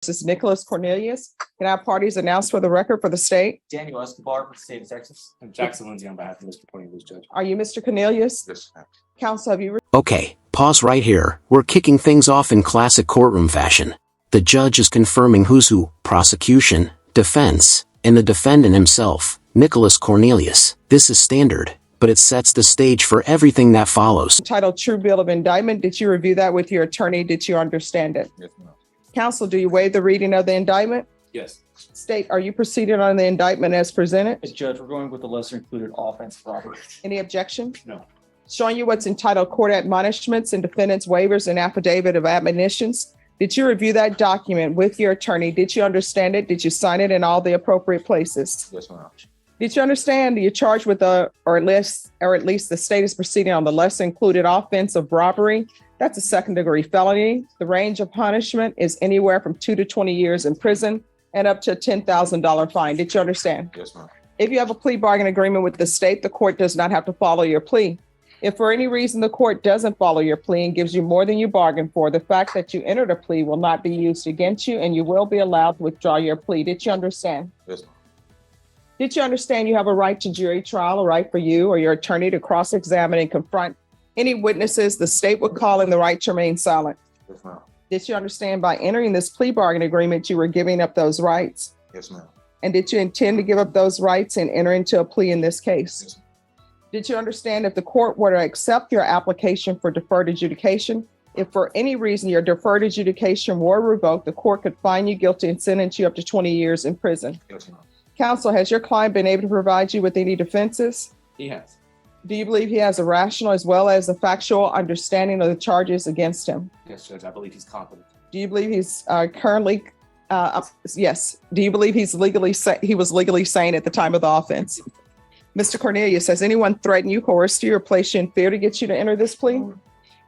versus Nicholas Cornelius. Can I have parties announced for the record for the state? Daniel Escobar from the state of Texas. And Jackson Lindsay on behalf of Mr. Cornelius, Judge. Are you Mr. Cornelius? Yes, ma'am. Counsel, have you? Okay, pause right here. We're kicking things off in classic courtroom fashion. The judge is confirming who's who, prosecution, defense, and the defendant himself, Nicholas Cornelius. This is standard, but it sets the stage for everything that follows. Entitled True Bill of Indictment. Did you review that with your attorney? Did you understand it? Yes, ma'am. Counsel, do you waive the reading of the indictment? Yes. State, are you proceeding on the indictment as presented? As judge, we're going with the lesser included offense of robbery. Any objection? No. Showing you what's entitled Court Admonishments and Defendant's Waivers and Affidavit of Admonitions. Did you review that document with your attorney? Did you understand it? Did you sign it in all the appropriate places? Yes, ma'am. Did you understand you're charged with or at least the state is proceeding on the lesser included offense of robbery? That's a second-degree felony. The range of punishment is anywhere from 2 to 20 years in prison and up to a $10,000 fine. Did you understand? Yes, ma'am. If you have a plea bargain agreement with the state, the court does not have to follow your plea. If for any reason the court doesn't follow your plea and gives you more than you bargained for, the fact that you entered a plea will not be used against you and you will be allowed to withdraw your plea. Did you understand? Yes, ma'am. Did you understand you have a right to jury trial, a right for you or your attorney to cross-examine and confront any witnesses the state would call in the right to remain silent? Yes, ma'am. Did you understand by entering this plea bargain agreement, you were giving up those rights? Yes, ma'am. And did you intend to give up those rights and enter into a plea in this case? Yes, ma'am. Did you understand if the court were to accept your application for deferred adjudication, if for any reason your deferred adjudication were revoked, the court could find you guilty and sentence you up to 20 years in prison? Yes, ma'am. Counsel, has your client been able to provide you with any defenses? He has. Do you believe he has a rational as well as a factual understanding of the charges against him? Yes, Judge. I believe he's competent. Do you believe he's currently, yes. Do you believe he was legally sane at the time of the offense? Mr. Cornelius, has anyone threatened you, coerced you, or placed you in fear to get you to enter this plea?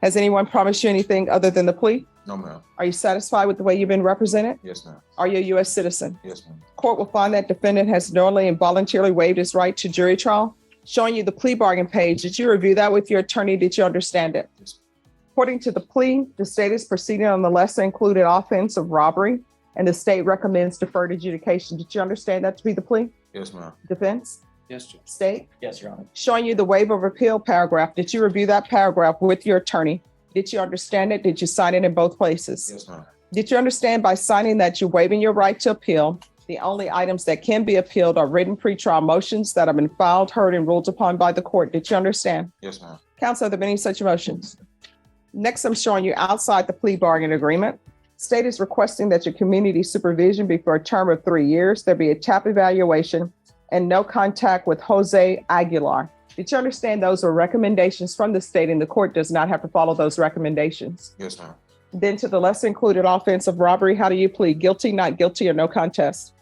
Has anyone promised you anything other than the plea? No, ma'am. Are you satisfied with the way you've been represented? Yes, ma'am. Are you a U.S. citizen? Yes, ma'am. Court will find that defendant has knowingly and voluntarily waived his right to jury trial. Showing you the plea bargain page. Did you review that with your attorney? Did you understand it? Yes. According to the plea, the state is proceeding on the lesser included offense of robbery, and the state recommends deferred adjudication. Did you understand that to be the plea? Yes, ma'am. Defense? Yes, Judge. State? Yes, Your Honor. Showing you the waiver of appeal paragraph. Did you review that paragraph with your attorney? Did you understand it? Did you sign it in both places? Yes, ma'am. Did you understand by signing that you're waiving your right to appeal? The only items that can be appealed are written pretrial motions that have been filed, heard, and ruled upon by the court. Did you understand? Yes, ma'am. Counsel, have there been any such motions? Next, I'm showing you outside the plea bargain agreement. State is requesting that your community supervision be for a term of 3 years. There be a TAP evaluation and no contact with Jose Aguilar. Did you understand those are recommendations from the state and the court does not have to follow those recommendations? Yes, ma'am. Then to the lesser included offense of robbery, how do you plead? Guilty, not guilty, or no contest?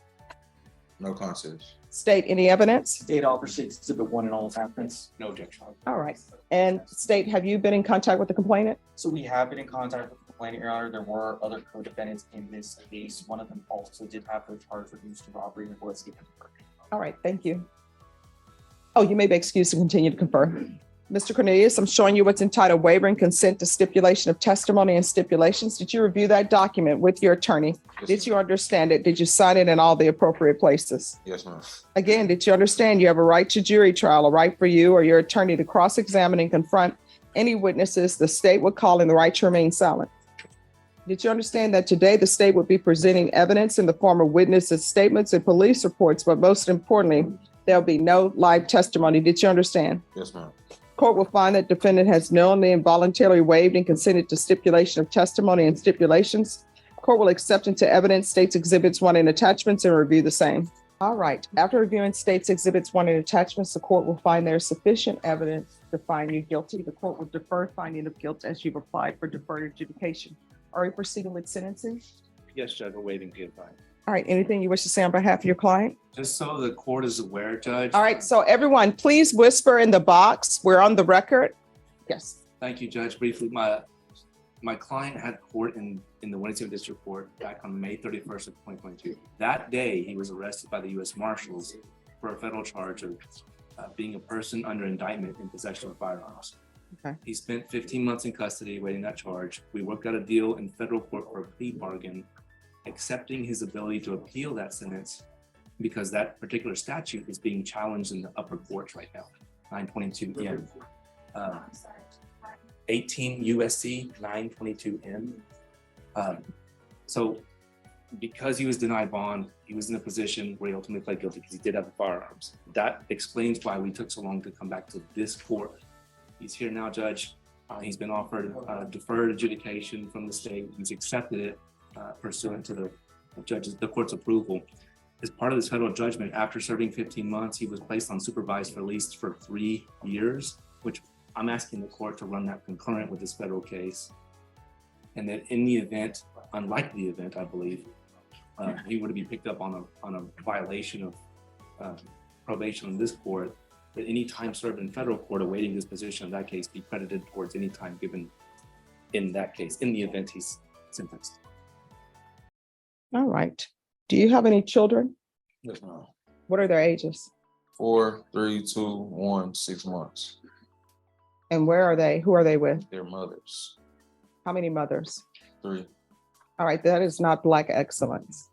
No contest. State, any evidence? State offer 6, Exhibit 1 in all offense. No objection. All right. And state, have you been in contact with the complainant? So we have been in contact with the complainant, Your Honor. There were other co-defendants in this case. One of them also did have their charge reduced to robbery and was given deferred. All right, thank you. Oh, you may be excused to continue to confer. Mr. Cornelius, I'm showing you what's entitled Waiver and Consent to Stipulation of Testimony and Stipulations. Did you review that document with your attorney? Yes, Did you understand it? Did you sign it in all the appropriate places? Yes, ma'am. Again, did you understand you have a right to jury trial, a right for you or your attorney to cross-examine and confront any witnesses the state would call in the right to remain silent? Did you understand that today the state would be presenting evidence in the form of witnesses' statements and police reports, but most importantly, there'll be no live testimony? Did you understand? Yes, ma'am. Court will find that defendant has knowingly and voluntarily waived and consented to stipulation of testimony and stipulations. Court will accept into evidence states exhibits 1 and attachments and review the same. All right. After reviewing states exhibits 1 and attachments, the court will find there is sufficient evidence to find you guilty. The court will defer finding of guilt as you've applied for deferred adjudication. Are we proceeding with sentencing? Yes, Judge. We're waiting to get by. All right. Anything you wish to say on behalf of your client? Just so the court is aware, Judge. All right. So everyone, please whisper in the box. We're on the record. Yes. Thank you, Judge. Briefly, my client had court in the Winston District Court back on May 31st of 2022. That day, he was arrested by the U.S. Marshals for a federal charge of being a person under indictment in possession of firearms. Okay. He spent 15 months in custody waiting that charge. We worked out a deal in federal court for a plea bargain accepting his ability to appeal that sentence because that particular statute is being challenged in the upper courts right now, 922M. 18 USC 922M. So because he was denied bond, he was in a position where he ultimately pled guilty because he did have the firearms. That explains why we took so long to come back to this court. He's here now, Judge. He's been offered deferred adjudication from the state. He's accepted it pursuant to the court's approval. As part of this federal judgment, after serving 15 months, he was placed on supervised release for 3 years, which I'm asking the court to run that concurrent with this federal case. And that in the event, unlikely event, I believe, he were to be picked up on a violation of probation in this court, that any time served in federal court awaiting disposition of that case be credited towards any time given in that case, in the event he's sentenced. All right. Do you have any children? Yes, ma'am. What are their ages? 4, 3, 2, 1, 6 months. And where are they? Who are they with? Their mothers. How many mothers? 3. All right, that is not Black excellence.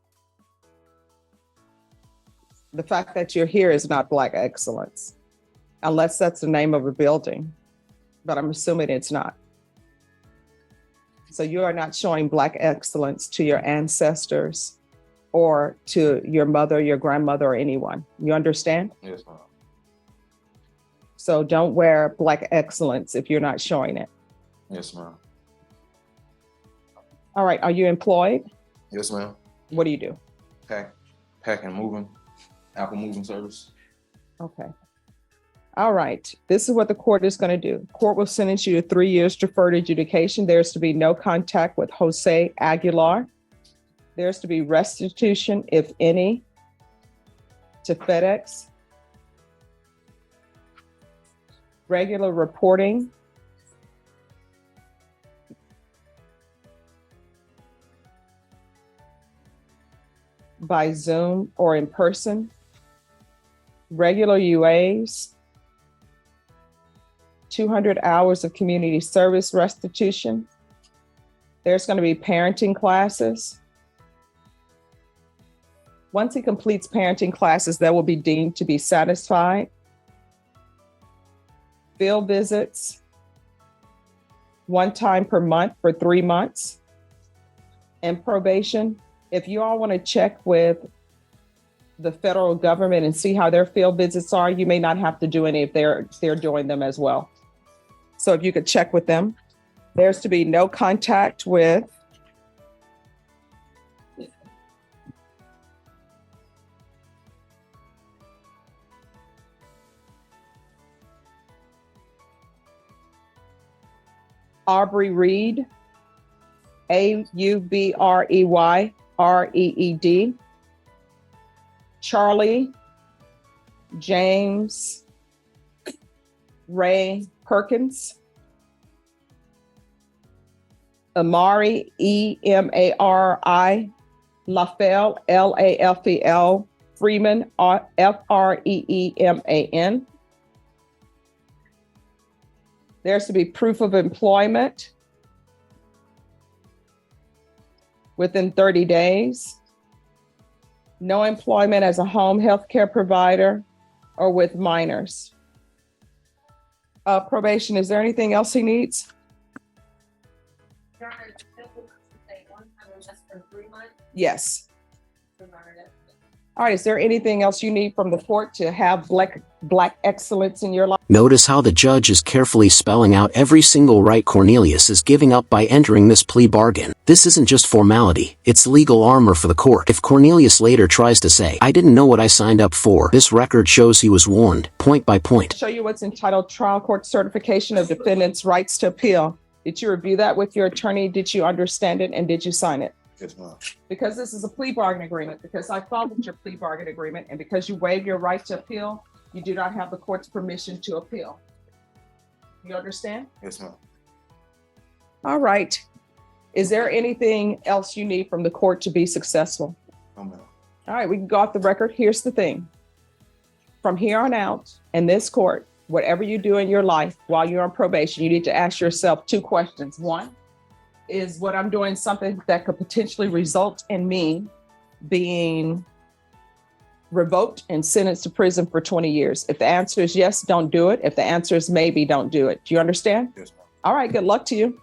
The fact that you're here is not Black excellence, unless that's the name of a building, but I'm assuming it's not. So you are not showing Black excellence to your ancestors or to your mother, your grandmother, or anyone. You understand? Yes, ma'am. So don't wear Black excellence if you're not showing it. Yes, ma'am. All right, are you employed? Yes, ma'am. What do you do? Pack and moving. Apple moving service. Okay. All right. This is what the court is going to do. Court will sentence you to 3 years deferred adjudication. There's to be no contact with Jose Aguilar. There's to be restitution, if any, to FedEx. Regular reporting. By Zoom or in person. Regular UAs. 200 hours of community service restitution. There's going to be parenting classes. Once he completes parenting classes, that will be deemed to be satisfied. Field visits, 1 time per month for 3 months. And probation, if you all want to check with the federal government and see how their field visits are, you may not have to do any if they're doing them as well. So if you could check with them. There's to be no contact with Aubrey Reed, Aubreyreed, Charlie James Ray Perkins, Amari, Emari, Lafel, Lafel, Freeman, Freeman. There's to be proof of employment within 30 days. No employment as a home health care provider or with minors. Probation, is there anything else he needs? Yes. All right, is there anything else you need from the court to have black excellence in your life? Notice how the judge is carefully spelling out every single right Cornelius is giving up by entering this plea bargain. This isn't just formality, it's legal armor for the court. If Cornelius later tries to say, "I didn't know what I signed up for," this record shows he was warned, point by point. Show you what's entitled Trial Court Certification of Defendant's Rights to Appeal. Did you review that with your attorney? Did you understand it? And did you sign it? Yes, ma'am. Because this is a plea bargain agreement, because I followed your plea bargain agreement, and because you waive your right to appeal, you do not have the court's permission to appeal. You understand? Yes, ma'am. All right. Is there anything else you need from the court to be successful? No, ma'am. All right, we can go off the record. Here's the thing. From here on out, in this court, whatever you do in your life while you're on probation, you need to ask yourself 2 questions. 1, is what I'm doing something that could potentially result in me being revoked and sentenced to prison for 20 years? If the answer is yes, don't do it. If the answer is maybe, don't do it. Do you understand? Yes, ma'am. All right, good luck to you.